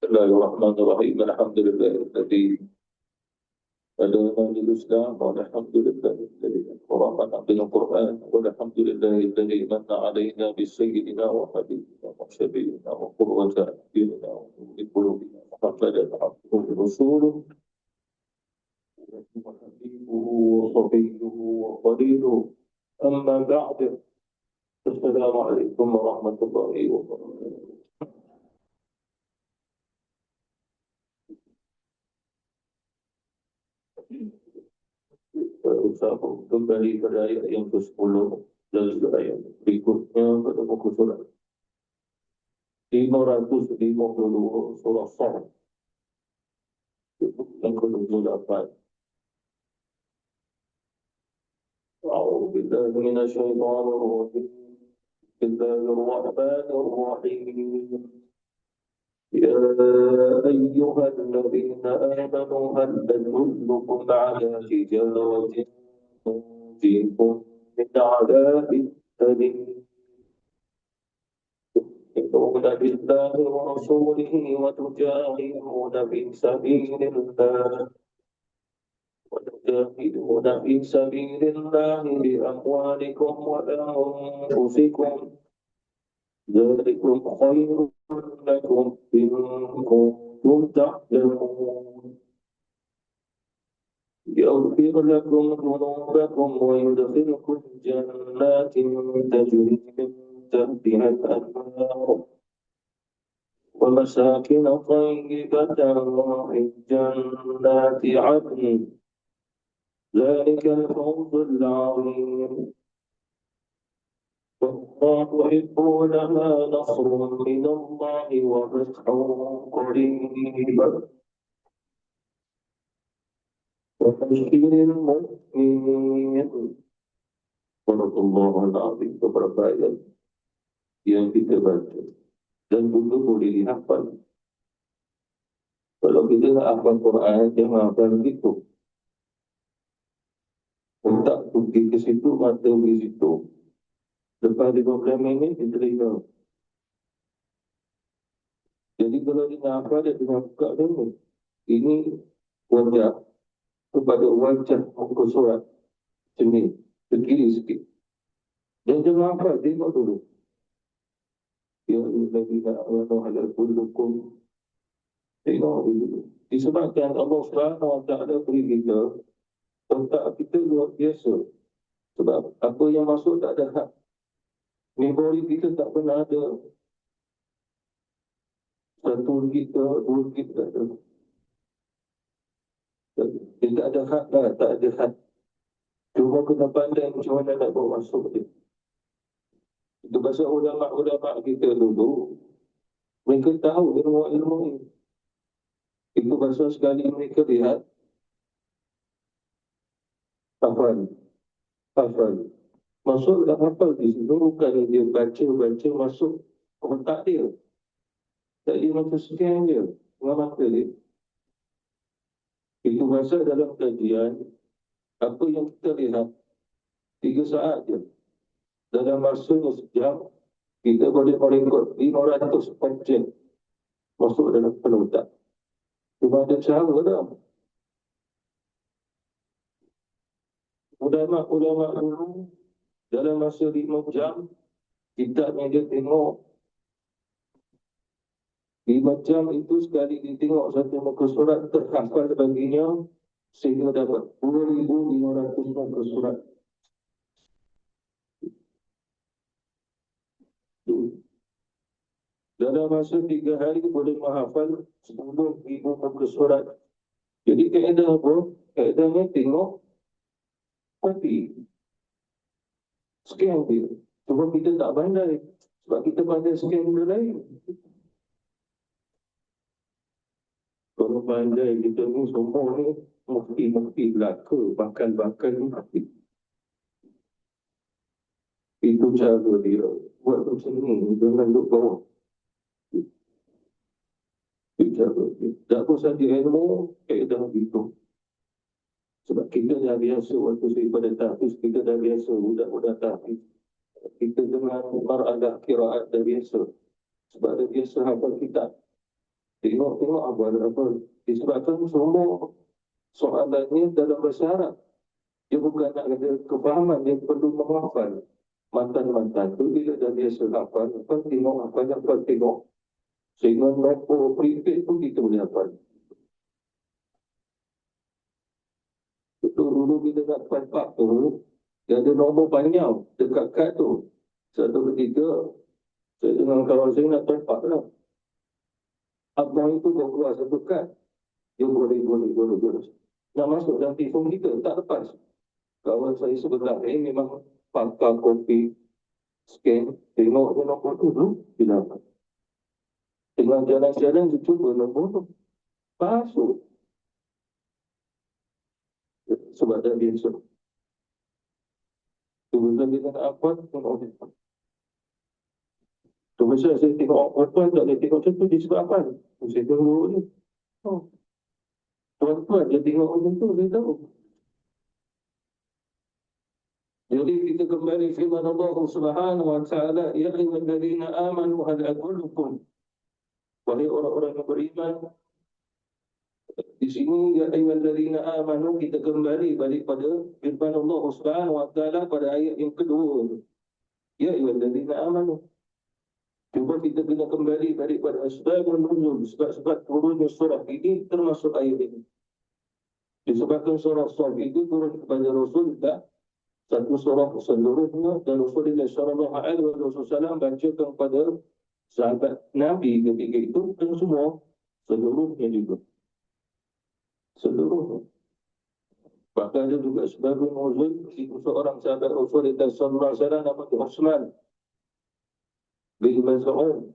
بسم الله الرحمن الرحيم الحمد لله الذي هدانا للإسلام والحمد لله الذي أكرمنا بالقرآن والحمد لله الذي من علينا بسيدنا وحبيبنا وشفيعنا وقرة أعيننا ونور قلوبنا محمدا عبده ورسوله وحبيبه وصفيه وخليله أما بعد السلام عليكم ورحمة الله وبركاته. Berusaha kembali pada ayat yang ke-10 dan ayat berikutnya pada muka surat 552 surah Sad yang ke-28. A'udzu billahi minasyaitonir rajim. Bismillahirrahmanirrahim. يا أيها الذين آمنوا هل أدلكم على تجارة تنجيكم من عذاب أليم تؤمنون بالله ورسوله وتجاهدون في سبيل الله بأموالكم وأنفسكم ذلكم خير لكم إن كنتم تعلمون يغفر لكم ذنوبكم ويدخلكم جنات تجري من تحتها الأنهار ومساكن طيبة في جنات عدن ذلك الفوز العظيم والله يحبونها نصر من الله وفتح قريب وبشر المؤمنين. Subhanallah al-Azim. Beberapa ayat yang kita baca dan juga boleh dihafal. Kalau kita nak hafal Quran, jangan hafal begitu. Otak pergi ke situ, mata pergi situ. Lepas 15 minit, kita dengar. Jadi kalau dia nak hafal, dia tengah buka dulu. Ini wajah kepada wajah muka surat. Macam ni, ke kiri sikit. Dan jangan hafal, tengok dulu. Ya ayyuhallazina amanu hal adullukum. Tengok dulu. Disebabkan Allah Subhanahu wa taala beri kita, otak kita luar biasa. Sebab apa yang masuk tak ada hak. Memori kita tak pernah ada. Satu kita, dua kita tak ada. Dia tak ada hak lah, tak ada hak. Cuma kena pandai macam mana nak bawa masuk dia. Itu pasal ulama-ulama kita dulu, mereka tahu ilmu-ilmu ini. Itu pasal sekali mereka lihat, hafal. Masuk dalam hafal di situ, bukan dia baca masuk otak dia. Tak dia macam scan dia, dengan mata dia. Itu pasal dalam kajian, apa yang kita lihat, 3 saat je. Dalam masa sejam, kita boleh merekod 500 objek masuk dalam kepala otak. Cuma ada cara dah. Ulama-ulama dulu, dalam masa 5 jam, kitabnya dia tengok 5 jam itu sekali dia tengok satu muka surat terhafal baginya sehingga dapat 2,500 muka surat. Dalam masa 3 hari boleh menghafal 10,000 muka surat. Jadi kaedah apa? Kaedahnya tengok, copy, scan dia. Cuma kita tak pandai. Sebab kita pandai scan benda lain. Kalau pandai kita ni semua ni mufti belaka, bakal mufti. Itu cara dia. Buat macam ni, jangan duduk bawah. Itu cara dia. Tak apa saja ilmu, kaedah begitu. Sebab kita dah biasa waktu daripada tahfiz, kita dah biasa budak-budak tahfiz. Kita dengan mar'adah kiraat dah biasa. Sebab dah biasa hafal kitab. Tengok apa. Disebabkan semua soalannya dalam bahasa Arab. Dia bukan nak ada kefahaman, dia perlu menghafal. Mantan-mantan tu bila dah biasa hafal, tengok apa tengok. Sehingga nombor prepaid pun kita boleh hafal. Dulu bila nak type tu, dia ada nombor panjang dekat kad tu. Satu ketiga, saya dengan kawan saya nak type lah. Abang itu kau keluar satu kad. Dia boleh. Nak masuk dalam telefon kita, tak lepas. Kawan saya sebelah ini memang pakar kopi, scan, tengok dia nombor tu dulu, bila apa. Tengah jalan-jalan, dia cuba nombor tu. Masuk. Sebab dah biasa. Tu bila dia nak apa, tengok dia. Tu biasa saya tengok apa, tak boleh tengok macam tu, dia sebab apa. Saya tengok ni. Oh. Tuan-tuan, dia tengok macam tu, dia tahu. Jadi kita kembali firman Allah Subhanahu wa taala, ya ayyuhallazina amanu hal adullukum. Wahai orang-orang yang beriman, di sini ya ayyuhallazina amanu kita kembali balik pada firman Allah Subhanahu wa taala pada ayat yang kedua. Ya ayyuhallazina amanu. Cuba kita kena kembali balik pada asbabun nuzul, sebab turunnya surah ini termasuk ayat ini. Disebabkan surah Shaf itu turun kepada Rasul tak satu surah seluruhnya, dan Rasulullah SAW bacakan kepada sahabat Nabi ketika itu dan semua seluruhnya juga. Seluruhnya. Bahkan ada juga sebabun nuzul itu seorang sahabat Rasulullah SAW namanya Utsman bin Maz'un.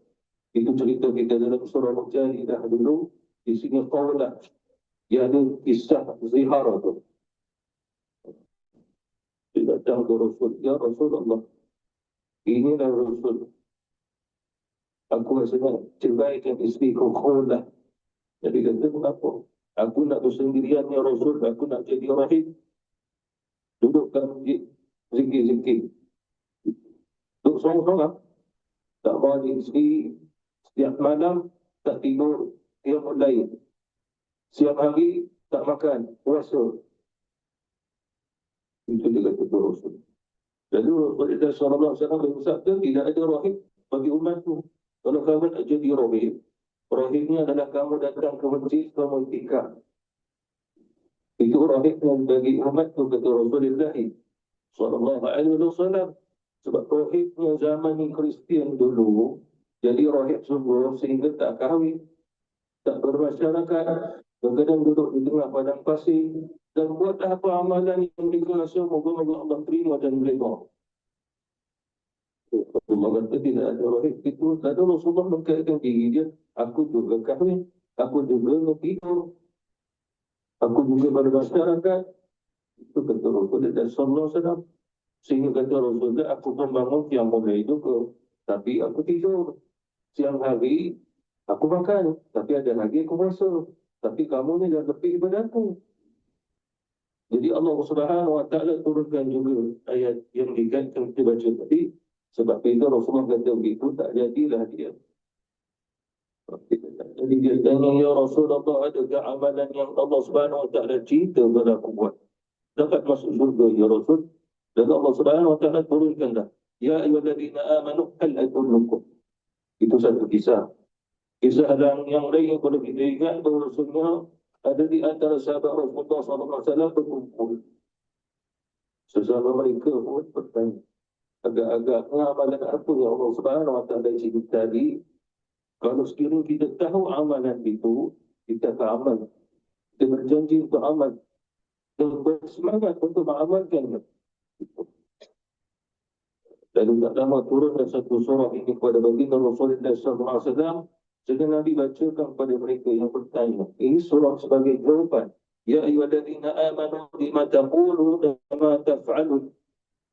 Itu cerita kita dalam surah Al-Jadidah dulu. Di sini qawlah, ia ada kisah zihar tu. Dia datang ke Rasul, ya Rasulullah, inilah Rasul. Aku rasanya ceraikan isteri ku Khawlah. Jadi kata, kenapa? Aku nak bersendirian ya Rasul, aku nak jadi rahib. Dudukkan masjid, zikir-zikir. Duduk seorang-seorang. Tak balik isteri, setiap malam tak tidur, dia mulai. Siang hari tak makan, puasa. Itu dia kata ke Rasul. Lalu Rasulullah SAW bersabda, tidak ada rahib bagi umatku. Kalau kamu nak jadi rahib, rahibnya adalah kamu datang ke masjid, kamu iktikaf. Itu rahibnya bagi umatku, kata Rasulullah SAW. Sebab rahibnya zaman Kristian dulu, jadi rahib sungguh sehingga tak kahwin, tak bermasyarakat, kadang duduk di tengah padang pasir, dan buat apa amalan yang mereka rasa moga-moga Allah terima dan redha. Allah kata tidak ada rahib itu. Lalu Rasulullah mengkaitkan diri dia, aku juga kahwin, aku juga tidur, aku juga bermasyarakat. Itu kata Rasulullah SAW. Sehingga kata Rasulullah, aku membangun yang mulai juga, tapi aku tidur. Siang hari aku makan, tapi ada lagi aku puasa. Tapi kamu ni dah lebih daripada aku. Jadi Allah Subhanahu wa taala turunkan juga ayat yang dikaitkan kita baca tadi. Sebab itu Rasulullah kata begitu, tak jadilah dia. Jadi dia tanya, ya Rasulullah, adakah amalan yang Allah Subhanahu wa taala cerita kepada aku buat dapat masuk surga ya Rasul? Dan Allah Subhanahu wa taala turunkan dah, ya ayyuhallazina amanu hal adullukum. Itu satu kisah. Kisah yang lain yang perlu kita ingat bahawa Rasulullah ada di antara sahabat Rasulullah SAW berkumpul. Sesama mereka pun bertanya, agak-agaknya amalan apa yang Allah Subhanahu wa taala cerita tadi? Kalau sekiranya kita tahu amalan itu, kita akan amal. Kita berjanji untuk amal dan bersemangat untuk mengamalkan. Lalu tak lama turunlah satu surah ini kepada baginda Rasulullah SAW. Sehingga Nabi bacakan kepada mereka yang bertanya. Ini surah sebagai jawapan. Ya ayyuhallazina amanu bima taqulun wa ma taf'alun.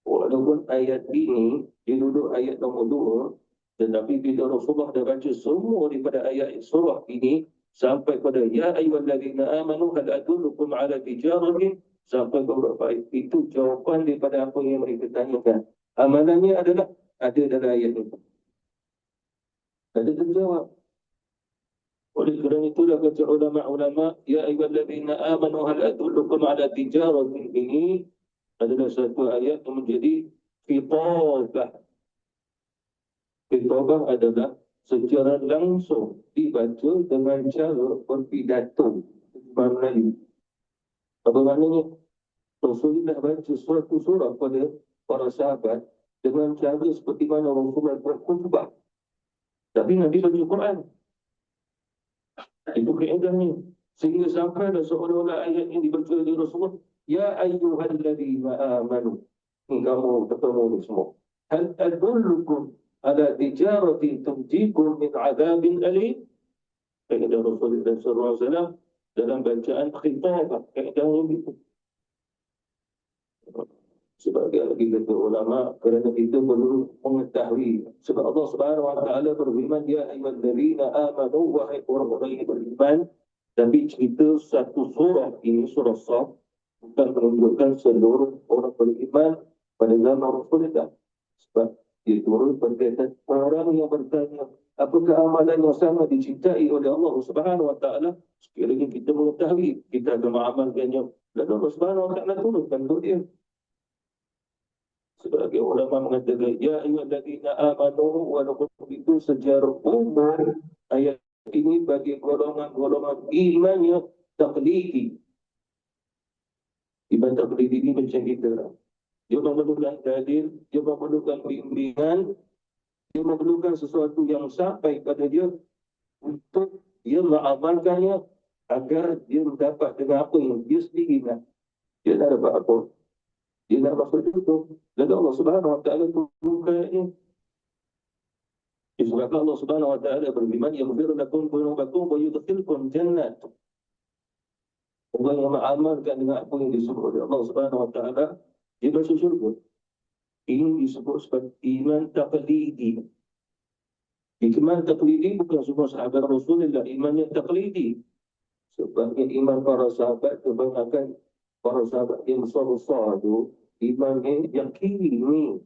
Walaupun ayat ini duduk ayat nombor 2, dan Nabi bila Rasulullah dah baca semua daripada ayat surah ini sampai pada ya ayyuhallazina amanu hal adullukum ala tijaratin, sampai beberapa ayat itu jawapan daripada apa yang mereka tanyakan. Amalannya adalah ada dalam ayat itu. Ada terjawab. Oleh kerana itulah kata ulama-ulama, ya ayyuhalladzina amanu hal adullukum ala tijaratin, ini adalah satu ayat yang menjadi khitabah. Khitabah adalah secara langsung dibaca dengan cara berpidato bahasa Melayu. Apa maknanya? Rasulullah baca suatu surah pada para sahabat dengan cara seperti mana Rasulullah berkhutbah. Tapi Nabi baca Quran. Itu keedahnya. Sehingga sampai dah seolah-olah ayat yang dibaca oleh Rasulullah, ya ayyuhalladzina amanu. Ini kamu ketemu ni semua. Hal adullukum ala tijaratin tunjikum min azabin alim. Kata Rasulullah SAW dalam bacaan khitabah. Keedahnya begitu. Sebagai lagi kata ulama, kerana kita perlu mengetahui. Sebab Allah Subhanahu Wa Taala berfirman, ya ayyuhalladzina amanu, wahai orang-orang yang beriman. Tapi cerita satu surah ini, surah Shaf, bukan menunjukkan seluruh orang beriman pada zaman Rasulullah. Sebab dia turun berkaitan orang yang bertanya, apakah amalan yang sangat dicintai oleh Allah Subhanahu Wa Taala? Sekiranya kita mengetahui, kita akan mengamalkannya. Dan Allah Subhanahu Wa Taala turunkan untuk dia. Sebagai ulama mengatakan, ya ayyuhalladzina amanu, walaupun itu secara umum, ayat ini bagi golongan-golongan iman yang taklidi. Iman taklidi ini macam kita. Dia memerlukan dalil, dia memerlukan bimbingan, dia memerlukan sesuatu yang sampai pada dia untuk dia mengamalkannya agar dia mendapat dengan apa yang dia sendiri nak. Dia tak dapat apa. Dia nak masuk itu. Lalu Allah Subhanahu Wa Taala turunkan ini. Disebabkan Allah Subhanahu Wa Taala berfirman, yaghfir lakum dhunubakum wa yudkhilkum jannat. Orang yang mengamalkan dengan apa yang disebut oleh Allah Subhanahu Wa Taala, dia masuk syurga. Ini disebut sebagai iman taqlidi. Iman taqlidi bukan semua sahabat Rasulullah, iman yang taqlidi. Sebagai iman para sahabat, kebanyakan para sahabat yang besar-besar itu, iman yang yakini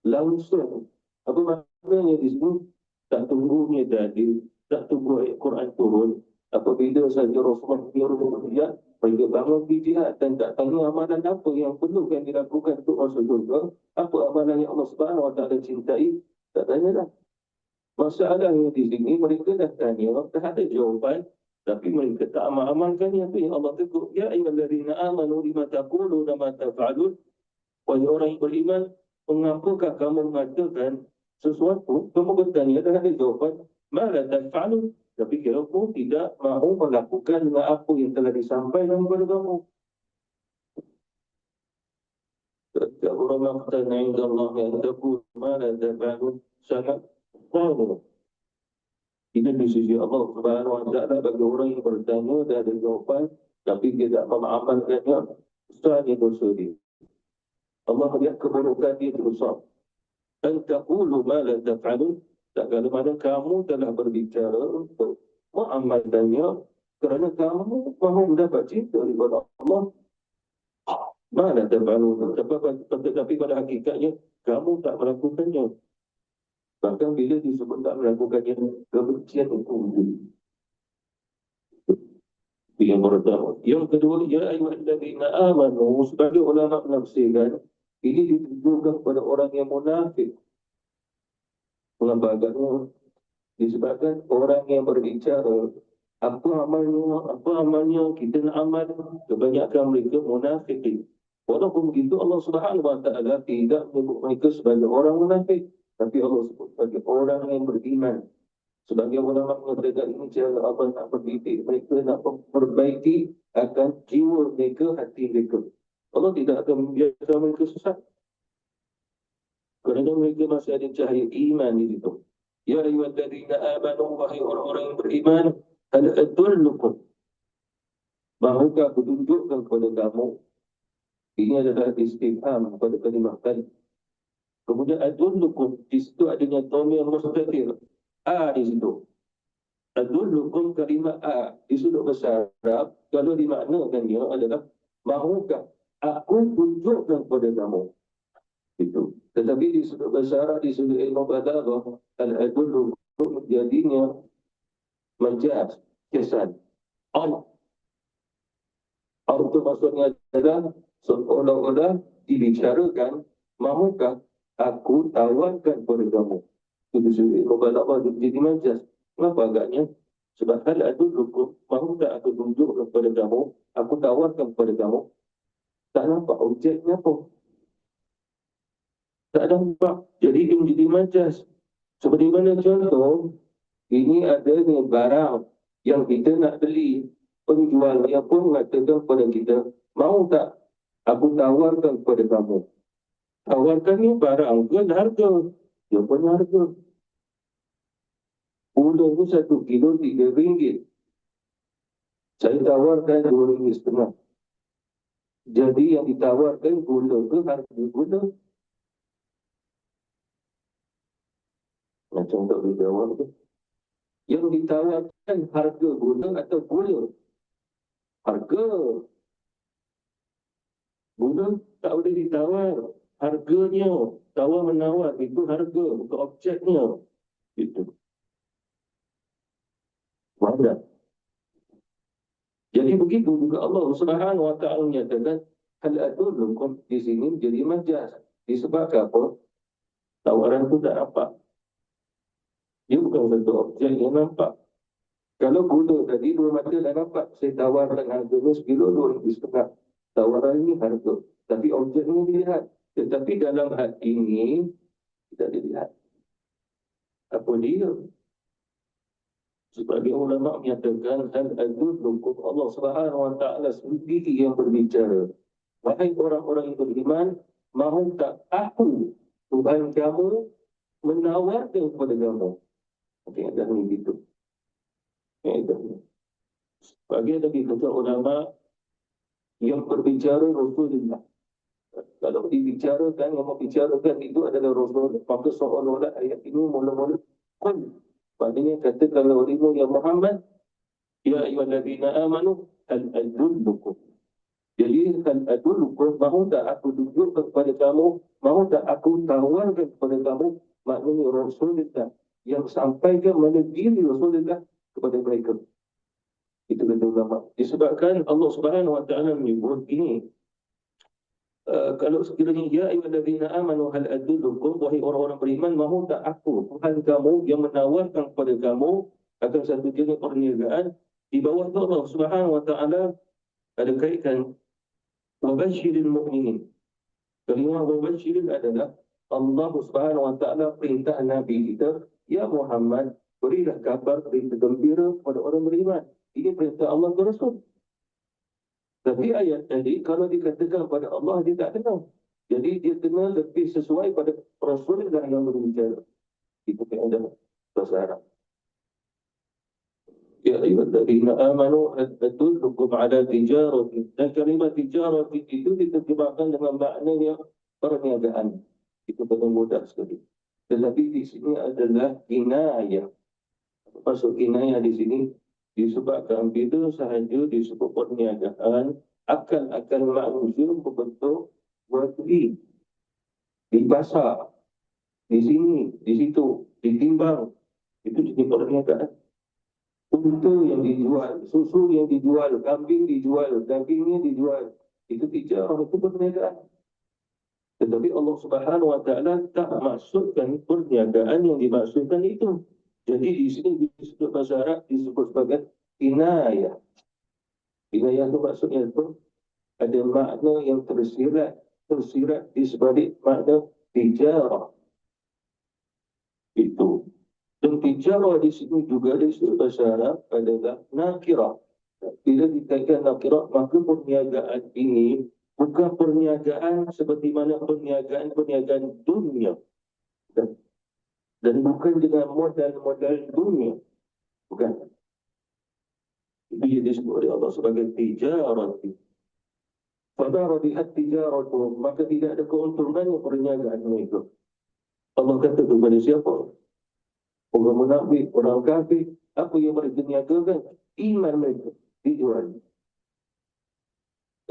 langsung. Apa maknanya di sini? Tak tunggunya dalil, tak tunggu ayat Quran turun. Apabila saja Rasulullah berjihad, mereka bangun di jihad dan tak tanya amalan apa yang perlu yang dilakukan untuk masuk surga. Apa amalan yang Allah Subhanahu Wa Taala cintai? Tak tanya dah. Masalahnya di sini mereka dah tanya, tak ada jawapan. Tapi mereka tak amal-amalkannya. Itu yang Allah tegur. Ya ayyuhalladzina amanu lima taquluna ma taf'alun. Wahai orang yang beriman, mengapakah kamu mengatakan sesuatu? Kamu bertanya dan ada jawaban. Mala taf'alun. Tapi kamu tidak mahu melakukan dengan apa yang telah disampaikan kepada kamu. Ketika orang mengatakan inda Allah yang taqul mala taf'alun, sangat tahu. Ini di sisi Allah Subhanahu Wa Taala bagi orang yang bertanya dan ada jawapan, tapi tidak mengamalkannya, besarnya dosa dia. Allah melihat keburukan dia besar. Dan taqulu ma la taf'alun, tak kala mana kamu telah berbicara untuk mengamalkannya kerana kamu mahu mendapat cinta daripada Allah. Ma la taf'alun, tetapi pada hakikatnya kamu tak melakukannya. Bahkan bila disebut tak melakukannya, kebencian itu wujud. Yang pertama. Yang kedua, ya ayyuhalladzina amanu, sebagai ulama menafsirkan, ini ditujukan kepada orang yang munafik. Mengapa agaknya? Disebabkan orang yang berbicara, apa amalnya, kita nak amal, kebanyakan mereka munafik. Walaupun begitu, Allah Subhanahu Wa Taala tidak menyebut mereka sebagai orang munafik. Tapi Allah sebut sebagai orang yang beriman. Sebagai ulama mengatakan ini cara Allah nak berdidik mereka, nak memperbaiki akan jiwa mereka, hati mereka. Allah tidak akan membiarkan mereka sesat. Kerana mereka masih ada cahaya iman di situ. Ya ayyuhalladzina amanu, wahai orang-orang yang beriman, hal adullukum, mahukah aku tunjukkan kepada kamu? Ini adalah istifham pada kalimah tadi. Kemudian adullukum, di situ adanya dhamir mustatir. A di situ. Adullukum kalimah A di sudut bahasa Arab, kalau dimaknakannya adalah mahukah aku tunjukkan kepada kamu. Itu. Tetapi di sudut bahasa Arab, di sudut ilmu balaghah, al-adullukum jadinya Majaz, kesan. Art itu maksudnya adalah seolah-olah dibicarakan, mahukah aku tawarkan kepada kamu? Itu sendiri mubalaghah jadi majaz. Kenapa agaknya? Sebab hal adullukum, mahukah aku tunjukkan kepada kamu, aku tawarkan kepada kamu, tak nampak objeknya pun. Tak nampak. Jadi dia menjadi majaz. Seperti mana contoh, ini ada ni barang yang kita nak beli. Penjual yang pun mengatakan kepada kita, mau tak aku tawarkan kepada kamu? Tawarkan ni barang ke harga? Dia pun harga. Gula tu 1 kilo RM3. Saya tawarkan RM2.5. Jadi yang ditawarkan gula ke harga gula? Macam tak boleh jawab tu. Yang ditawarkan harga gula atau gula? Harga. Gula tak boleh ditawar. Harganya. Tawar menawar. Itu harga. Bukan objeknya. Itu. Wadah. Jadi begitu juga Allah Subhanahu Wa Taala menyatakan hal adullukum di sini jadi majaz. Disebabkan apa? Tawaran itu tak nampak. Dia bukan satu objek yang nampak. Kalau gula tadi 2 mata dah nampak. Saya tawarkan harganya sekilo RM2.5. Tawaran ini harga. Tapi objeknya dilihat. Tetapi dalam hati ini tidak dilihat. Apa dia? Sebagai ulama menyatakan hal adullukum, Allah Subhanahu Wa Taala sendiri yang berbicara. Wahai orang-orang yang beriman, mahu tak aku Tuhan kamu menawarkan kepada kamu? Okey, dah ni gitu. Bagi lagi kata ulama yang berbicara Rasulullah. Kalau dibicarakan, yang membicarakan itu adalah Rasul, maka seolah-olah ayat ini mula-mula qul. Maknanya kata kalau rimu ya Muhammad, ya ayyuhallazina amanu hal adullukum. Jadi hal adullukum, mahu tak aku tunjukkan kepada kamu, mahu tak aku tawarkan kepada kamu, maknanya Rasulullah yang sampaikan mana diri Rasulullah kepada mereka. Itu kata ulama. Disebabkan Allah Subhanahu Wa Taala menyebut ini, kalau sekiranya ya ayyuhallazina amanu hal adullukum, wahai orang-orang beriman, mahu tak aku Tuhan kamu yang menawarkan kepada kamu akan satu jenis perniagaan. Di bawah itu Allah Subhanahu Wa Taala ada kaitkan wabashiril mu'minin. Kalimah wabashirin adalah Allah Subhanahu Wa Taala perintah Nabi kita, ya Muhammad, berilah kabar, berita gembira kepada orang beriman. Ini perintah Allah ke Rasul. Tapi ayat tadi, kalau dikatakan pada Allah, dia tak kenal. Jadi dia kena lebih sesuai pada Rasulullah yang berbicara. Itu kaedah bahasa Arab. Ya ayyuhallazina amanu adullukum ala tijaratin. Dan kalimat tijaratin itu diterjemahkan dengan maknanya perniagaan. Itu paling mudah sekali. Tetapi di sini adalah kinayah. Maksud kinayah di sini disebabkan bila sahaja disebut perniagaan, akal-akal manusia berbentuk berdiri di pasar, di sini, di situ, ditimbang. Itu jadi perniagaan. Unta yang dijual, susu yang dijual, kambing dijual, dagingnya dijual. Itu tijarah, itu perniagaan. Tetapi Allah Subhanahu Wa Taala tak maksudkan perniagaan yang dimaksudkan itu. Jadi di sini disebut bahasa Arab disebut sebagai inayah. Inayah itu maksudnya itu ada makna yang tersirat di sebalik makna tijarah. Itu. Dan tijarah di sini juga disebut bahasa Arab adalah nakirah. Bila dikaitkan nakirah, maka perniagaan ini bukan perniagaan seperti mana perniagaan dunia. Dan bukan dengan modal dunia. Bukan. Itu yang disebut oleh Allah sebagai tijarah. Fadara bihat tijaratu, maka tidak ada keuntungannya perniagaan itu. Allah kata kepada siapa? Orang munafik, orang kafir, apa yang mereka niagakan? Iman mereka dijual.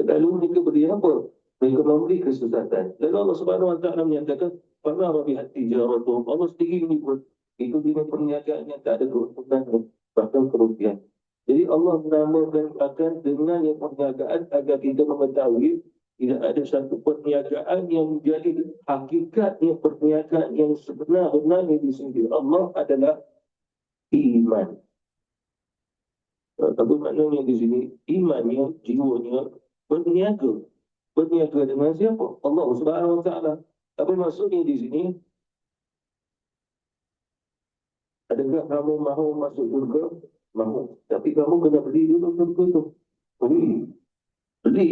Lalu mereka beri apa? Mereka memberi kesesatan. Lalu Allah Subhanahu Wa Taala menyatakan, fadara bihat tijaratu. Allah sendiri menyebut itu dengan perniagaan yang tak ada keuntungan. bahkan kerugian. Jadi Allah menamakan akan dengan yang perniagaan agar kita mengetahui tidak ada satu perniagaan yang menjadi hakikatnya perniagaan yang sebenar-benarnya di sini Allah adalah iman. Apa maknanya di sini? Imannya, jiwanya berniaga. Berniaga dengan siapa? Allah Subhanahu Wa Taala. Apa maksudnya di sini? Adakah kamu mahu masuk surga? Mahu. Tapi kamu kena beli dulu surga tu. Beli. Beli.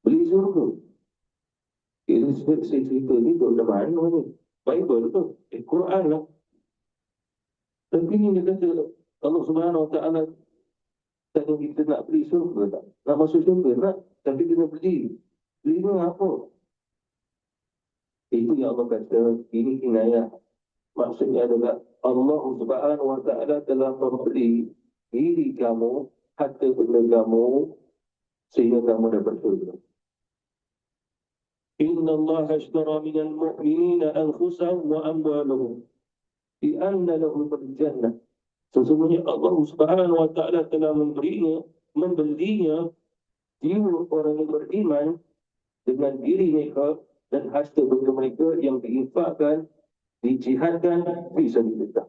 Beli surga. Ini saya cerita ni dari mana ni? Bible tu. Quran lah. Tapi ini dia kata Allah Subhanahu Wa Taala tanya kita nak beli surga tak? Nak masuk surga nak? Tapi kena beli. Beli ni apa? Itu yang Allah kata, ini kinayah. Maksudnya adalah Allah Subhanahu Wa Taala telah membeli diri kamu, harta benda kamu, sehingga kamu dapat surga. Inna Allah ashtara minal mu'minina anfusahum wa amwalahum bi anna lahum al-jannah. Sesungguhnya Allah Subhanahu Wa Taala telah membelinya jiwa orang yang beriman dengan diri mereka dan harta benda mereka yang diinfakkan, dijihadkan fi sabilillah.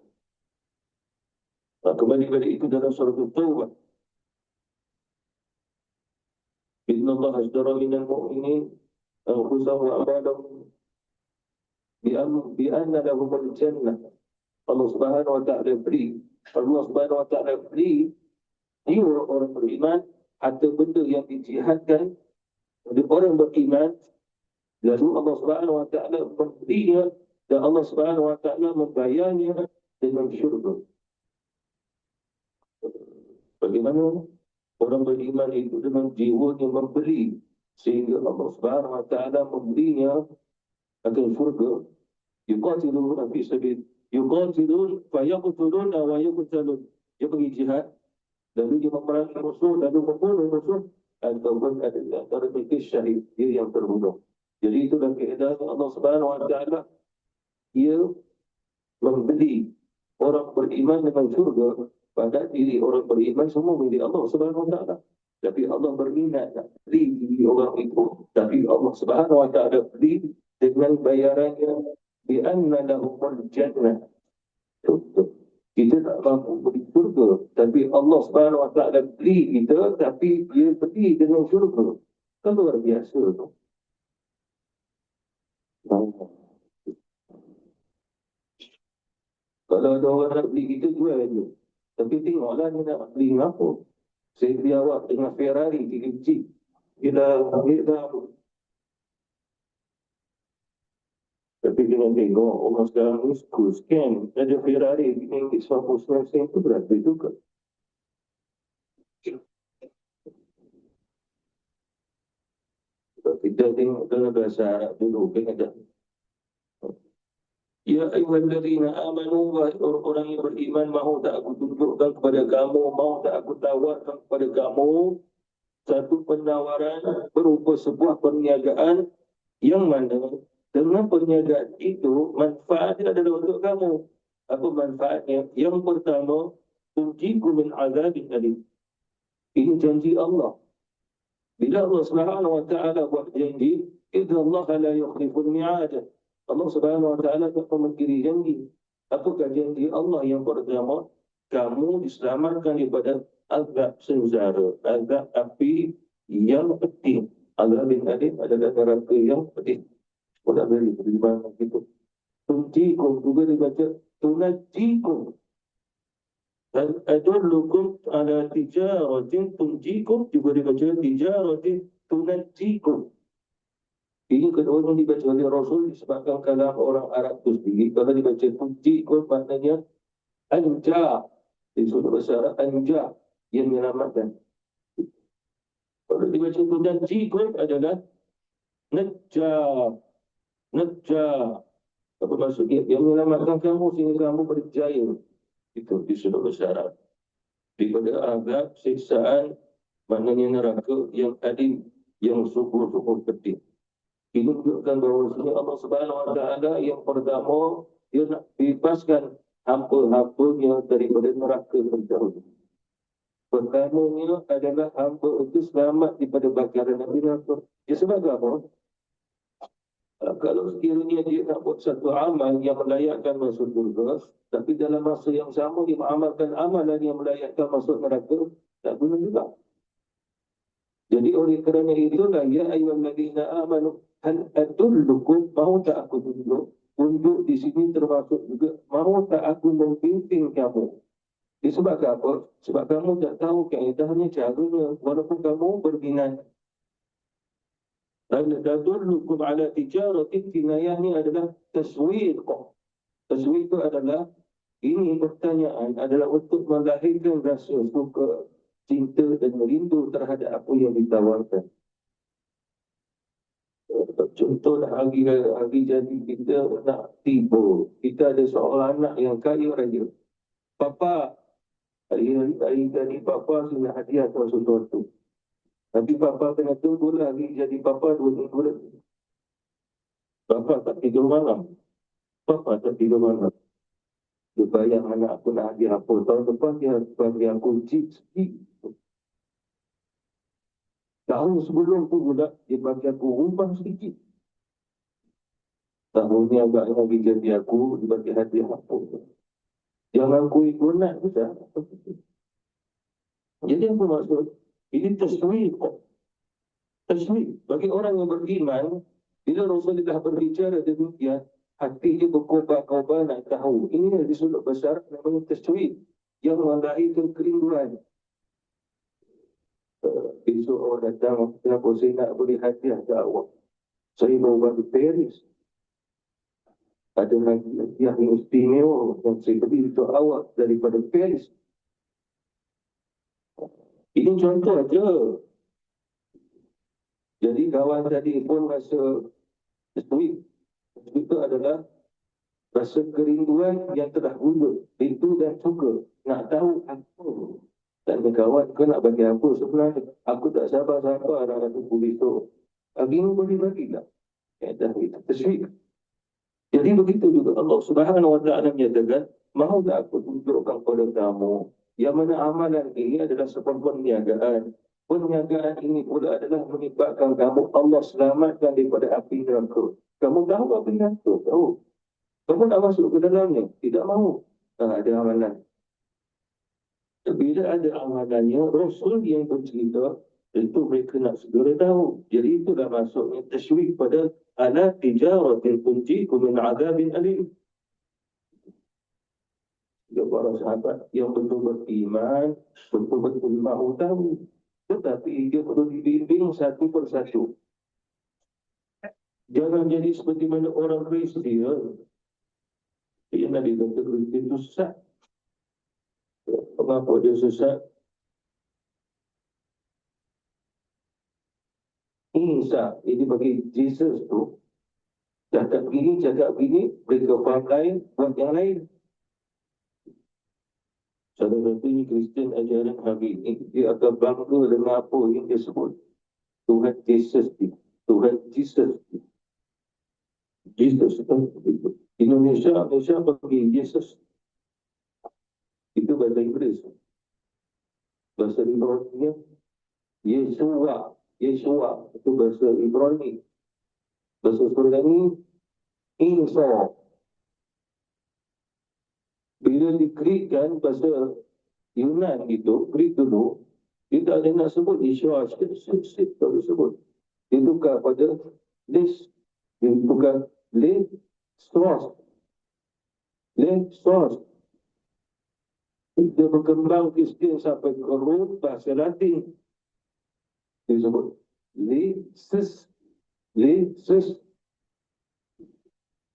Kembali kepada itu dalam surah At-Taubah. Inna Allah ashtara minal mu'minin anfusahum wa amwalahum bi anna lahum al-jannah. Allah Subhanahu Wa Taala beri. Allah Subhanahu Wa Taala beri jiwa orang beriman, harta benda yang dijihadkan oleh orang beriman. Lalu Allah Subhanahu Wa Taala memberinya dan Allah Subhanahu Wa Taala membayarnya dengan syurga. Bagaimana orang beriman itu dengan jiwa yang memberi sehingga Allah Subhanahu Wa Taala memberinya akan syurga. Yuqatiluna fi sabil yuqatilun fa yaqtuluna wa yuqtalun. Dia pergi jihad, lalu dia memerangi musuh, lalu membunuh musuh, ataupun ada di antara mereka syahid, dia yang terbunuh. Jadi itulah keadaan Allah Subhanahu Wa Taala. Ia membeli orang beriman dengan syurga, pada diri orang beriman semua milik Allah Subhanahu Wa Taala. Tapi Allah berminat nak beli diri orang itu, tapi Allah Subhanahu Wa Taala beli dengan bayarannya bi anna lahumul jannah. Kita tak mampu beli syurga, tapi Allah Subhanahu Wa Taala beli kita, tapi dia beli dengan syurga. Kan luar biasa tu. Kalau ada orang nak beli kita, jual je. Tapi tengoklah dia nak beli apa. Saya beli awak dengan Ferrari, Jeep. Dia dah. Tapi dengan tengok orang sekarang ni scam. Ada Ferrari dengan RM100 itu berapa juga. Kita tengok dalam bahasa Arab dulu kan ada. Ya ayyuhallazina amanu, wahai orang yang beriman, mahu tak aku tunjukkan kepada kamu, mahu tak aku tawarkan kepada kamu satu penawaran berupa sebuah perniagaan yang mana dengan perniagaan itu manfaatnya adalah untuk kamu. Apa manfaatnya? Yang pertama, tunjikum min azabin alim. Ini janji Allah. Bila Allah Subhanahu Wa Taala buat janji, idza Allah la yukhliful mi'ad. Allah Subhanahu Wa Taala tak memungkiri janji. Apakah janji Allah? Yang pertama, kamu diselamatkan daripada azab sengsara, azab api yang pedih. Azab bin alim adalah neraka yang pedih. Sudah beri mana gitu. Tunjikum juga dibaca tunajikum. Dan adullukum ala tijaratin tunjikum juga dibaca tijaratin tunajikum. Ini kedua yang dibaca oleh Rasul disebabkan kalam orang Arab itu sendiri. Kalau dibaca tunjikum maknanya anja. Di sudut bahasa Arab anja yang menyelamatkan. Kalau dibaca tunajikum adalah najah. Najah. Apa maksudnya? Yang menyelamatkan kamu sehingga kamu berjaya. Itu di sudut bahasa Arab. Daripada azab, siksaan, maknanya neraka yang adil, yang sungguh-sungguh pedih. Ini menunjukkan bahawa Allah Subhanahu Wa Taala yang pertama dia nak bebaskan hamba-hambanya daripada neraka terdahulu. Pertamanya adalah hamba itu selamat daripada bakaran api neraka. Ya, sebab apa? Kalau sekiranya dia nak buat satu amal yang melayakkan masuk surga, tapi dalam masa yang sama dia mengamalkan amalan yang melayakkan masuk neraka, tak guna juga. Jadi oleh kerana itulah, ya ayyuhallazina amanu hal adullukum, mahu tak aku tunjuk di sini termasuk juga mahu tak aku membimbing kamu. Disebabkan apa? Sebab kamu tak tahu kaedahnya, caranya, walaupun kamu berminat. Dan adullukum ala tijaratin, kinayahnya adalah taswiq. Taswiq itu adalah, ini pertanyaan adalah untuk melahirkan rasa suka, cinta dan merindu terhadap apa yang ditawarkan. Contohlah hari jadi kita nak tiba. Kita ada seorang anak yang kaya raya. Papa, hari jadi papa sudah hadiah atau sesuatu. Tapi papa kena tunggulah hari jadi papa 2 minggu lagi. Papa tak tidur malam. Papa tak tidur malam. Dia bayang anak aku nak hadiah apa. Tahun depan dia bagi aku chip sikit. Tahun sebelum tu pula dia bagi aku rumah sedikit. Tahun ni agaknya bagi jadi aku, dia bagi hadiah apa. Jangan aku ikut nak sudah. Jadi apa maksud? Ini taswif. Taswif. Bagi orang yang beriman, bila Rasulullah berbicara demikian, hati dia berkobar-kobar nak tahu. Ini di sudut besar namanya taswif, yang melahirkan kerinduan. Besok orang datang, kenapa saya nak beri hadiah ke awak? Saya mau bagi Paris. Ada lagi yang istimewa yang saya beri untuk awak daripada Paris. Ini contoh aja. Jadi kawan tadi pun rasa taswif. Taswif itu adalah rasa kerinduan yang telah wujud, rindu dan suka nak tahu apa. Dan kawan kau nak bagi apa sebenarnya? Aku tak sabar-sabar nak tunggu besok. Hari ini boleh bagilah. Dah itu taswif. Jadi begitu juga Allah Subhanahu Wa Taala menyatakan, mahu tak aku tunjukkan kepada kamu yang mana amalan ini adalah sebuah perniagaan. Perniagaan ini pula adalah menyebabkan kamu Allah selamatkan daripada api neraka. Kamu tahu api neraka? Tahu. Kamu nak masuk ke dalamnya? Tidak mahu. Ada amalan. Bila ada amalannya, Rasul yang bercerita, itu mereka nak segera tahu. Jadi itulah masuknya tasywik pada ala tijaratin tunjikum min azabin alim. Ya para sahabat yang betul beriman, betul-betul mahu tahu. Tetapi dia perlu dibimbing satu persatu. Jangan jadi seperti mana orang Kristian. Yang Nabi kata Kristian itu sesat. Mengapa dia sesat? Isa, ini bagi Jesus tu, cakap begini, mereka faham lain, buat yang lain. Salah satu ini Kristian ajaran hari ini, dia akan bangga dengan apa yang dia sebut. Tuhan Jesus, Tuhan Jesus. Jesus itu. Indonesia bagi Jesus. Itu bahasa Inggeris. Bahasa Ibrani, Yeshua itu bahasa Ibrani. Bahasa Ibrani, Isa. Bila dikrikan bahasa Yunan itu, Greek dulu, dia tak ada nak sebut Yeshua, sikit tak boleh sebut. Dia tukar pada Les, dia tukar Les Stros. Dia berkembang Kristian sampai ke Rom, bahasa Latin. Dia sebut Lesus.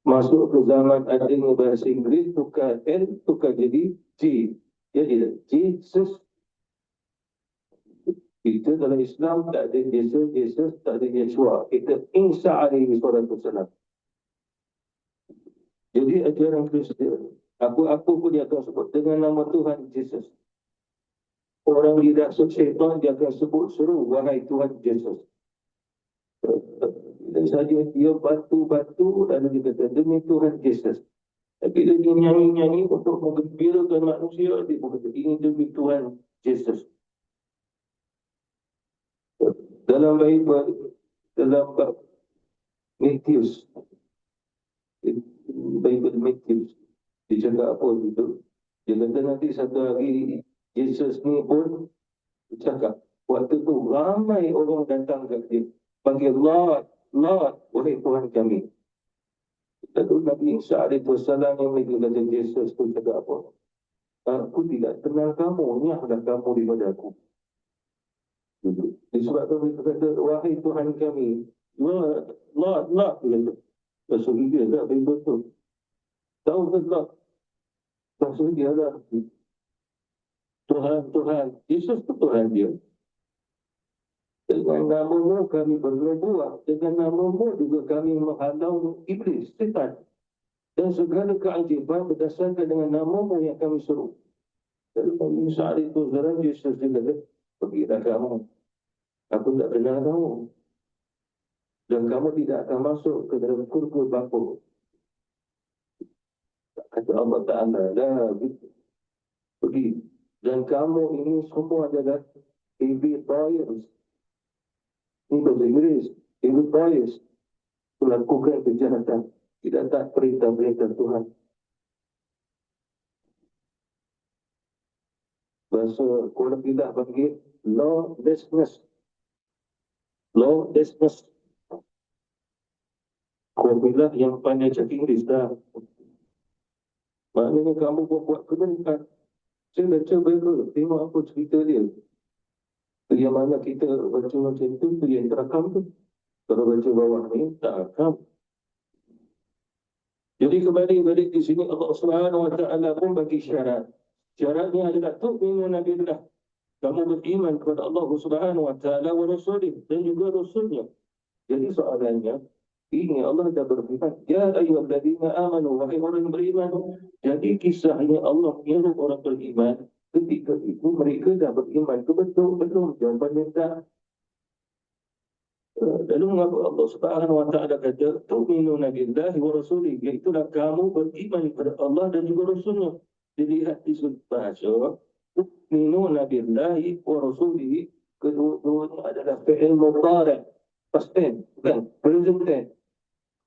Masuk ke zaman adanya bahasa Inggeris, tukar L, tukar jadi J. Jadi Jesus. Kita dalam Islam tak ada Jesus, tak ada Yeshua. Kita Isa alaihi wasallam. Jadi ajaran Kristian, apa-apa pun dia akan sebut dengan nama Tuhan Jesus. Orang dirasuk syaitan, dia akan sebut suruh, wahai Tuhan Jesus. Bila saja dia batu-batu lalu dia kata demi Tuhan Yesus. Tapi bila dia nyanyi-nyanyi untuk menggembirakan manusia, dia berkata ini demi Tuhan Yesus. Dalam Bible, dalam Matthews, Bible Matthews, dia cakap apa gitu? Dia kata nanti satu hari Yesus ni pun cakap, waktu tu ramai orang datang ke dia, panggil Lord, Lord, wahai Tuhan kami. Lalu Nabi Isa alaihissalam yang mereka kata Yesus tu cakap apa? Aku tidak kenal kamu, nyahlah kamu daripada aku. Disebabkan mereka kata, wahai Tuhan kami, Lord, Lord, Lord, dia kata. Maksud dia tak Bible tu. Tahu ke tak? Maksud dia lah. Tuhan, Tuhan. Yesus tu Tuhan dia. Dengan namamu kami bernubuat. Dengan namamu juga kami menghalau iblis, setan. Dan segala keajaiban berdasarkan dengan namamu yang kami suruh. Lalu saat itu Zara Yesus dia kata, pergilah kamu. Aku tak kenal kamu. Dan kamu tidak akan masuk ke dalam syurga Bapa. Kata Allah Ta'ala, dah gitu. Pergi. Dan kamu ini semua adalah Iblis Toyers. Ini bahasa Inggeris. Iblis Toyers. Melakukan kejahatan. Tidak tak perintah-perintah Tuhan. Bahasa Quran tidak panggil lawlessness. Lawlessness. Qurbilah yang pandai cakap Inggeris dah. Maknanya kamu buat kebenaran. Saya baca Bible, tengok apa cerita dia. Yang mana kita baca macam tu yang terakam tu. Kalau baca bawah ni, tak rakam. Jadi kembali balik di sini Allah Subhanahu Wa Taala pun bagi syarat. Syaratnya adalah tu'minuna billah. Kamu beriman kepada Allah Subhanahu Wa Taala wa Rasulih dan juga Rasulnya. Jadi soalannya, ini Allah dah berfirman, ya ayyuhalladzina amanu, wahai orang yang beriman. Jadi kisahnya Allah menyuruh orang beriman. Ketika itu mereka dah beriman ke betul belum? Jawapannya tak. Lalu mengapa Allah Subhanahu Wa Taala kata tu'minuna billahi wa rasulih, iaitulah kamu beriman kepada Allah dan juga Rasulnya. Dilihat di sudut bahasa, tu'minuna billahi wa rasulih, kedua-duanya adalah fi'il mudhari', past tense, bukan present tense.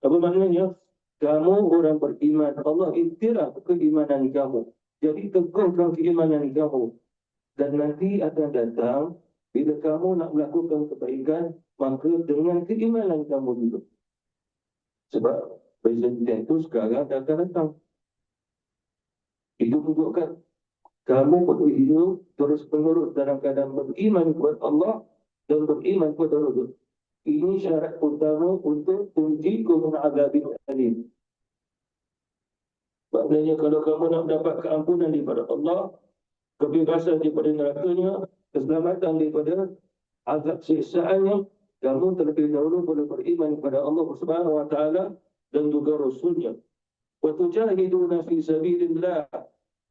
Apa maknanya? Kamu orang beriman, Allah iktiraf keimanan kamu. Jadi teguhkan keimanan kamu. Dan nanti akan datang, bila kamu nak melakukan kebaikan, maka dengan keimanan kamu juga. Sebab presiden itu sekarang dah akan datang. Itu menunjukkan kamu perlu hidup terus menerus dalam keadaan beriman kepada Allah dan beriman kepada Rasul. Ini syarat utama untuk tunjikum min azabin alim. Maknanya kalau kamu nak mendapat keampunan daripada Allah, kebebasan daripada nerakanya, keselamatan daripada azab siksaannya, kamu terlebih dahulu boleh beriman kepada Allah Subhanahu Wa Taala dan juga Rasulnya. Wa tujahiduna fi sabilillah.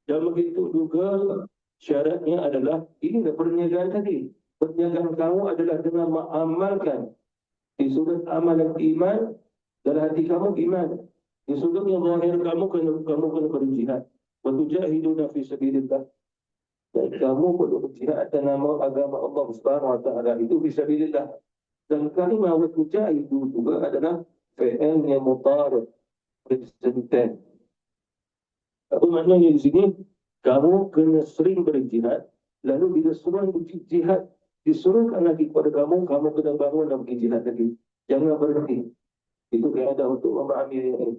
Dan begitu juga syaratnya adalah ini dah perniagaan tadi. Perniagaan kamu adalah dengan mengamalkan di sudut amalan iman, dalam hati kamu iman. Di sudut yang zahir kamu kena berjihad. Wa tujahiduna fi sabilillah. Dan kamu perlu berjihad atas nama agama Allah Subhanahu Wa Taala, itu fi sabilillah. Dan kalimah wa tujahidu juga adalah fi'il yang mudhari', present tense. Apa maknanya di sini? Kamu kena sering berjihad. Lalu bila suruh jihad disuruhkan lagi kepada kamu, kamu kena bangun dan pergi jihad lagi. Jangan berhenti. Itu kaedah untuk memahami ini.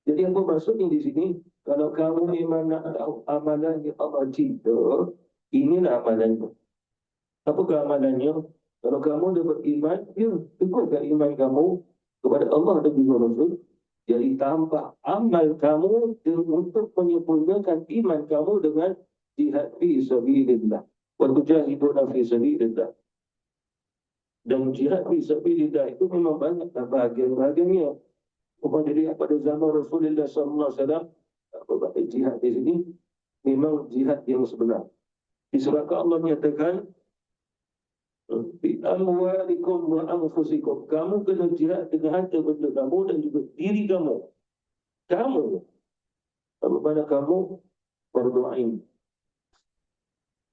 Jadi apa maksudnya di sini? Kalau kamu memang nak tahu amalan yang Allah cinta, inilah amalannya. Apakah amalannya? Kalau kamu dah beriman, ya, teguhkan iman kamu kepada Allah dan juga Rasul. Jadi tambah amal kamu untuk menyempurnakan iman kamu dengan jihad fi sabilillah. Wa tujahiduna fi sabilillah. Dan jihad fi sabilillah itu memang banyak bahagian-bahagiannya. Jadi pada zaman Rasulullah SAW, jihad di sini memang jihad yang sebenar. Disebabkan Allah menyatakan, Bi amwalikum wa anfusikum. Kamu kena jihad dengan harta benda kamu dan juga diri kamu. Kamu. Apa mana kamu? Fardu ain.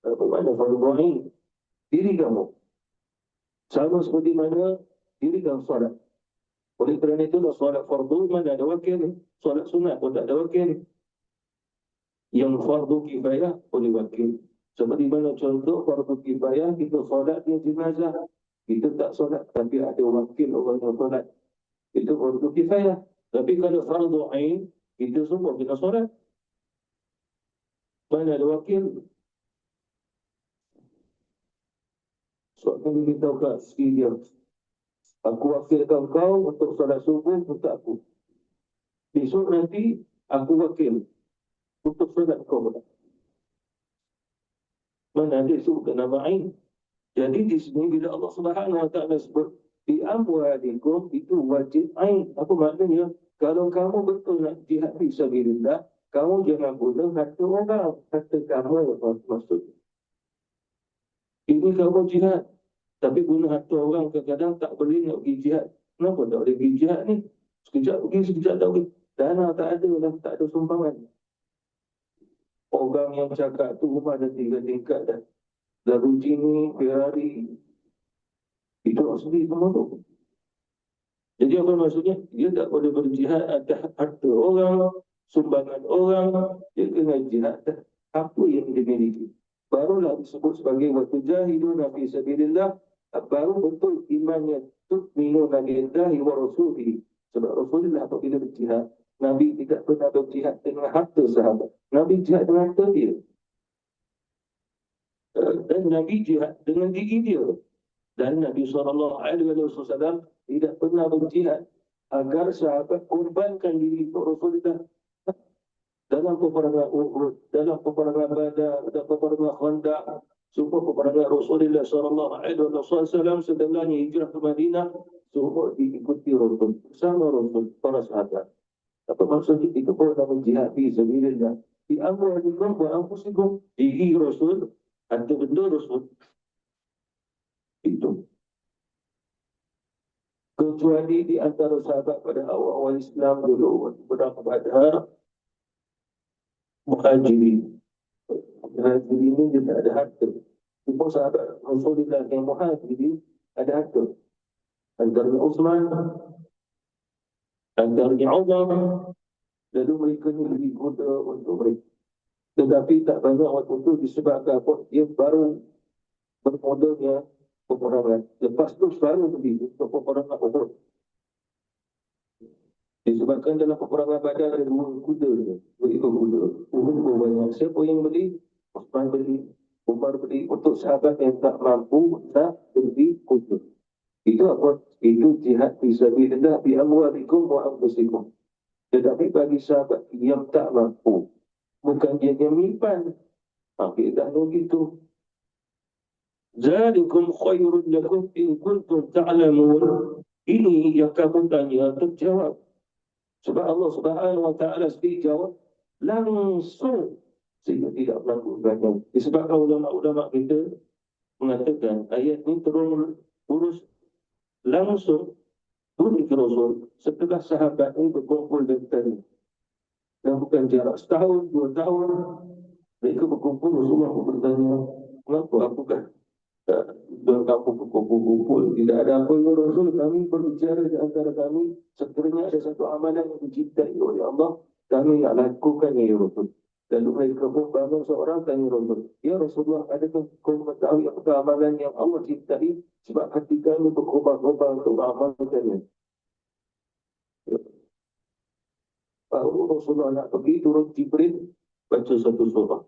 Apa mana fardu ain? Diri kamu. Sama seperti mana diri kamu solat. Oleh kerana itulah solat fardu mana ada wakil. Solat sunat pun tak ada wakil. Yang fardu kifayah boleh wakil. Seperti mana contoh fardu kifayah, kita solat dia jenazah. Kita tak solat tapi ada wakil orang yang solat. Itu fardu kifayah. Tapi kalau fardu ain, kita semua kena solat. Mana ada wakil? Soalan kita kat sini dia. Aku wakilkan kau untuk solat subuh untuk aku. Besok nanti aku wakil untuk solat kau. Mana ada sebut nama ain. Jadi di sini bila Allah Subhanahu Wa Taala sebut di amwalikum, itu wajib ain. Apa maknanya? Kalau kamu betul nak jihad fi sabilillah, kamu jangan guna harta orang, harta kamu maksud. Ini kamu jihad, tapi guna harta orang kadang-kadang tak boleh nak pergi jihad. Kenapa tak boleh pergi jihad ni? Sekejap pergi, sekejap tak pergi. Dana tak ada lah, tak ada sumbangan. Orang yang cakap tu rumah ada 3 tingkat dah. Lamborghini, Ferrari, itu sendiri semua tu. Jadi apa maksudnya? Dia tak boleh berjihad atas harta orang, sumbangan orang. Dia kena jihad atas apa yang dia miliki. Barulah disebut sebagai waktu jahiduna fi sabilillah. Baru betul imannya tu'minuna billahi wa rasulihi. Sebab Rasulullah apabila berjihad, Nabi tidak pernah berjihad dengan harta sahabat. Nabi jihad dengan harta dia. Dan Nabi jihad dengan diri dia. Dan Nabi SAW tidak pernah berjihad agar sahabat korbankan diri untuk Rasulullah dalam peperangan Uhud, dalam peperangan Badar, dalam peperangan Khandaq. Semua peperangan Rasulullah SAW setelahnya hijrah ke Madinah, semua diikuti Rasul, bersama Rasul, para sahabat. Apa maksudnya? Itu pun nama jihad fi sabilillah. Di amwalikum wa anfusikum, diri Rasul, harta benda Rasul. Itu. Kecuali di antara sahabat pada awal-awal Islam dulu, perang Badar, Muhajirin. Muhajirin ini dia tak ada harta. Cuma sahabat Rasulullah yang Muhajirin ada harta. Antaranya Uthman, antaranya Umar. Lalu mereka ni beri kuda untuk mereka. Tetapi tak banyak waktu itu disebabkan apa? Dia baru bermodalnya peperangan. Lepas tu baru pergi untuk peperangan Uhud. Disebabkan dalam peperangan Badar ada 2 kuda. Berikut kuda. Uhud pun banyak. Siapa yang beli? Uthman beli. Umar beli. Untuk sahabat yang tak mampu, tak beli kuda. Itu apa? Itu jihad fisabilillah bi amwalikum wa anfusikum. Tetapi bagi sahabat yang tak mampu, bukan dia yang menyimpan. Kita begitu. Zalikum khairun lakum in kuntum ta'lamun. Ini yang kamu tanya terjawab. Sebab Allah Subhanahu Wa Taala sendiri jawab langsung, sehingga tidak melakukannya. Disebabkan ulama-ulama kita mengatakan ayat ini turun urus langsung turun ke Rasul setelah sahabat ini berkumpul dan bukan jarak setahun, 2 tahun mereka berkumpul. Rasulullah bertanya, kenapa? Apakah kamu berkumpul? Tidak ada apa ya Rasul, kami berbicara di antara kami, sekiranya ada satu amalan yang dicintai oleh Allah, kami nak lakukan ya Rasul. Lalu mereka pun bangun seorang tanya Rasul, ya Rasulullah, adakah kau mengetahui apakah amalan yang Allah cintai? Sebab hati kami berkobar-kobar untuk amalkannya. Baru Rasulullah nak pergi, turun Jibril, baca satu surah.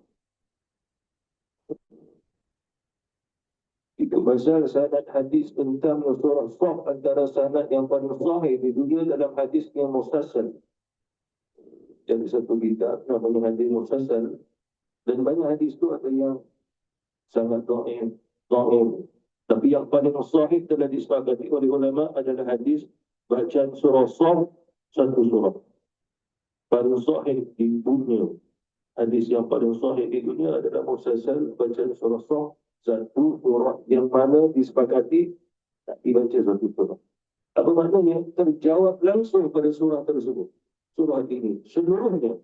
Itu pasal sanad hadis tentang surah Shaf antara sanad yang paling sahih di dunia dalam hadis yang mustassal. Jadi satu kitab namanya hadis mustassal. Dan banyak hadis itu ada yang sangat dhaif. Tapi yang paling sahih telah disepakati oleh ulama adalah hadis bacaan surah Shaf satu surah. Paling sahih di dunia. Hadis yang paling sahih di dunia adalah mustassal bacaan surah Shaf satu surah yang mana disepakati tak dibaca satu surah. Apa maknanya? Terjawab langsung pada surah tersebut. Surah ini seluruhnya.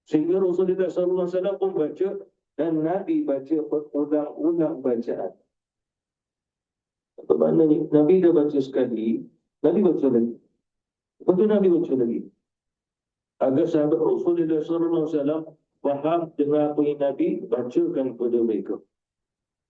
Sehingga Rasulullah SAW pun baca dan Nabi baca berulang-ulang bacaan. Apa maknanya? Nabi dah baca sekali, Nabi baca lagi. Lepas tu Nabi baca lagi. Agar sahabat Rasulullah SAW faham dengan apa yang Nabi bacakan kepada mereka.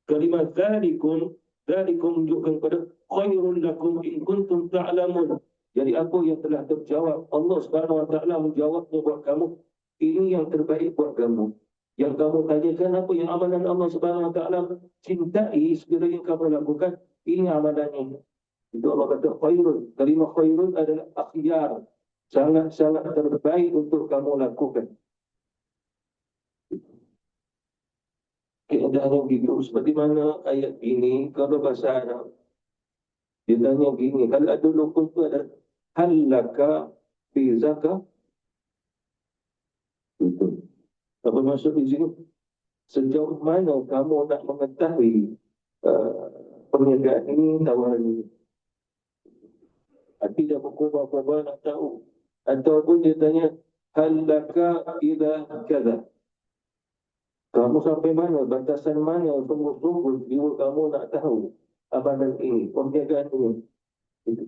Kalimat dzalikum menunjukkan kepada khairul lakum in kuntum ta'lamun. Jadi apa yang telah terjawab, Allah Subhanahu Wa Taala menjawabnya buat kamu. Ini yang terbaik buat kamu. Yang kamu tanyakan apa yang amalan Allah Subhanahu Wa Taala cintai, segala yang kamu lakukan, ini amalannya. Itu Allah kata khairul. Kalimah khairul adalah akhyar. Sangat-sangat terbaik untuk kamu lakukan. Keadaannya begitu. Seperti mana ayat ini, kalau bahasa Arab, dia tanya gini, hal adulukum itu adalah hal laka fi zakah. Itu. Apa maksud di sini? Sejauh mana kamu nak mengetahui perniagaan ini, tawaran ini? Tidak berkobar-kobar nak tahu. Ataupun dia tanya, hal laka ila kada. Kamu sampai mana, batasan mana, sungguh-sungguh jiwa kamu nak tahu amalan ini, perniagaan ini. Itu.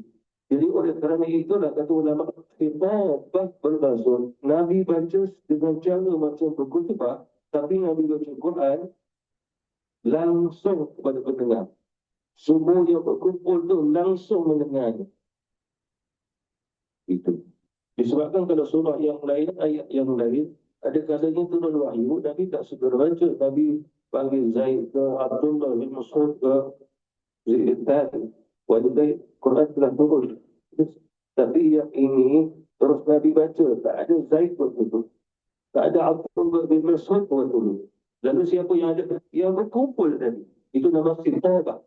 Jadi oleh kerana itulah kata ulama khilaf bermaksud Nabi baca dengan cara macam berkhutbah, tapi Nabi baca Quran langsung kepada pendengar. Semua yang berkumpul tu langsung mendengar. Itu. Disebabkan kalau surah yang lain, ayat yang lain, ada kalanya turun wahyu, Nabi tak segera baca. Nabi panggil Zaid ke Abdullah bin Mas'ud ke Zaid. Wajib Quran telah turun. Tapi yang ini terus Nabi baca. Tak ada Zaid buat itu. Tak ada Abdullah bin Mas'ud buat itu. Lalu siapa yang ada? Yang berkumpul tadi. Itu nama kitabah.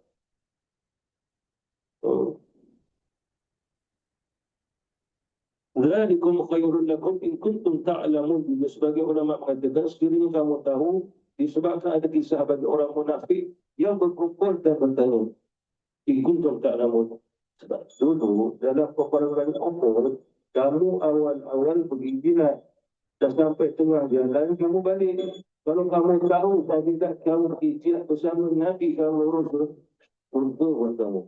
Dzalikum khairul lakum in kuntum ta'lamun. Juga sebagai ulama mengatakan, sekiranya kamu tahu, disebabkan ada kisah bagi orang munafik yang berkumpul dan bertanya, in kuntum ta'lamun. Sebab dulu dalam peperangan Uhud, kamu awal-awal pergi jinak, dah sampai tengah jalan, kamu balik. Kalau kamu tahu, tapi tak kamu pergi jinak bersama Nabi, kamu urus untuk kamu.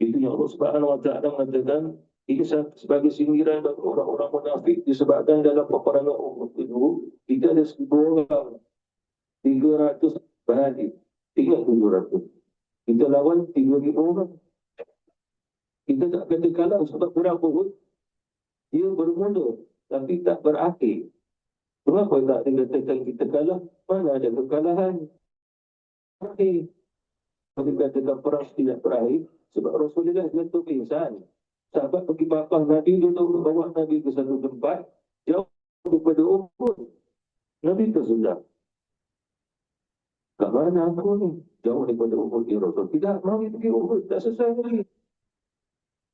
Itu yang Allah Subhanahu Wa Taala mengatakan, ini sebagai sindiran bagi orang-orang munafik disebabkan dalam peperangan Uhud itu kita ada 1,000 orang, 300 balik, ingat 700. Kita lawan 3,000 orang. Kita tak kata kalah sebab perang Uhud dia bermula tapi tak berakhir. Kenapa tak dikatakan kita kalah? Mana ada kekalahan? Akhir. Kalau dikatakan perang tidak berakhir sebab Rasulullah jatuh pingsan. Sahabat pergi bakar Nabi duduk bawa Nabi ke satu tempat jauh daripada Uhud. Nabi tersedak. Kat mana aku ni? Jauh daripada Uhud ya Rasul. Tidak, mari pergi Uhud. Tak selesai lagi.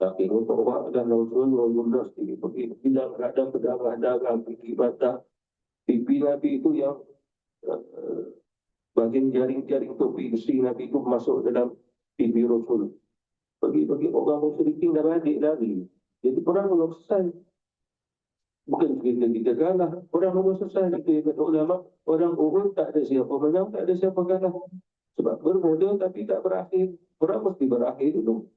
Tapi untuk orang dan Rasulullah pergi bilang kadang berdarah-darah, pergi batang. Pipi Nabi itu yang bagian jaring-jaring topi besi Nabi itu masuk dalam pipi Rasul. Bagi orang musyrikin dah balik lari. Jadi perang belum selesai. Bukan kita kalah. Perang belum selesai. Itu yang kata ulama. Orang Uhud tak ada siapa menang, tak ada siapa kalah. Sebab bermula tapi tak berakhir. Perang mesti berakhir dulu.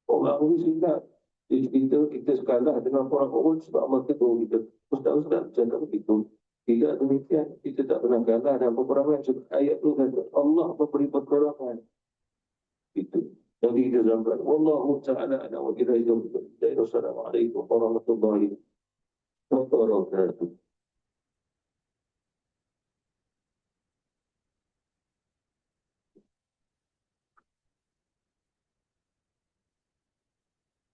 Orang ini silap. Kita sekalah dengan perang Uhud sebab Allah tegur kita. Ustaz-ustaz cakap begitu. Tidak demikian. Kita tak pernah kalah dalam peperangan. Ayat itu kata Allah memberi pertolongan. Itu. Yang kita zamkan. Wallahu ta'ala ala wa ilaihi wa Assalamualaikum warahmatullahi wabarakatuh.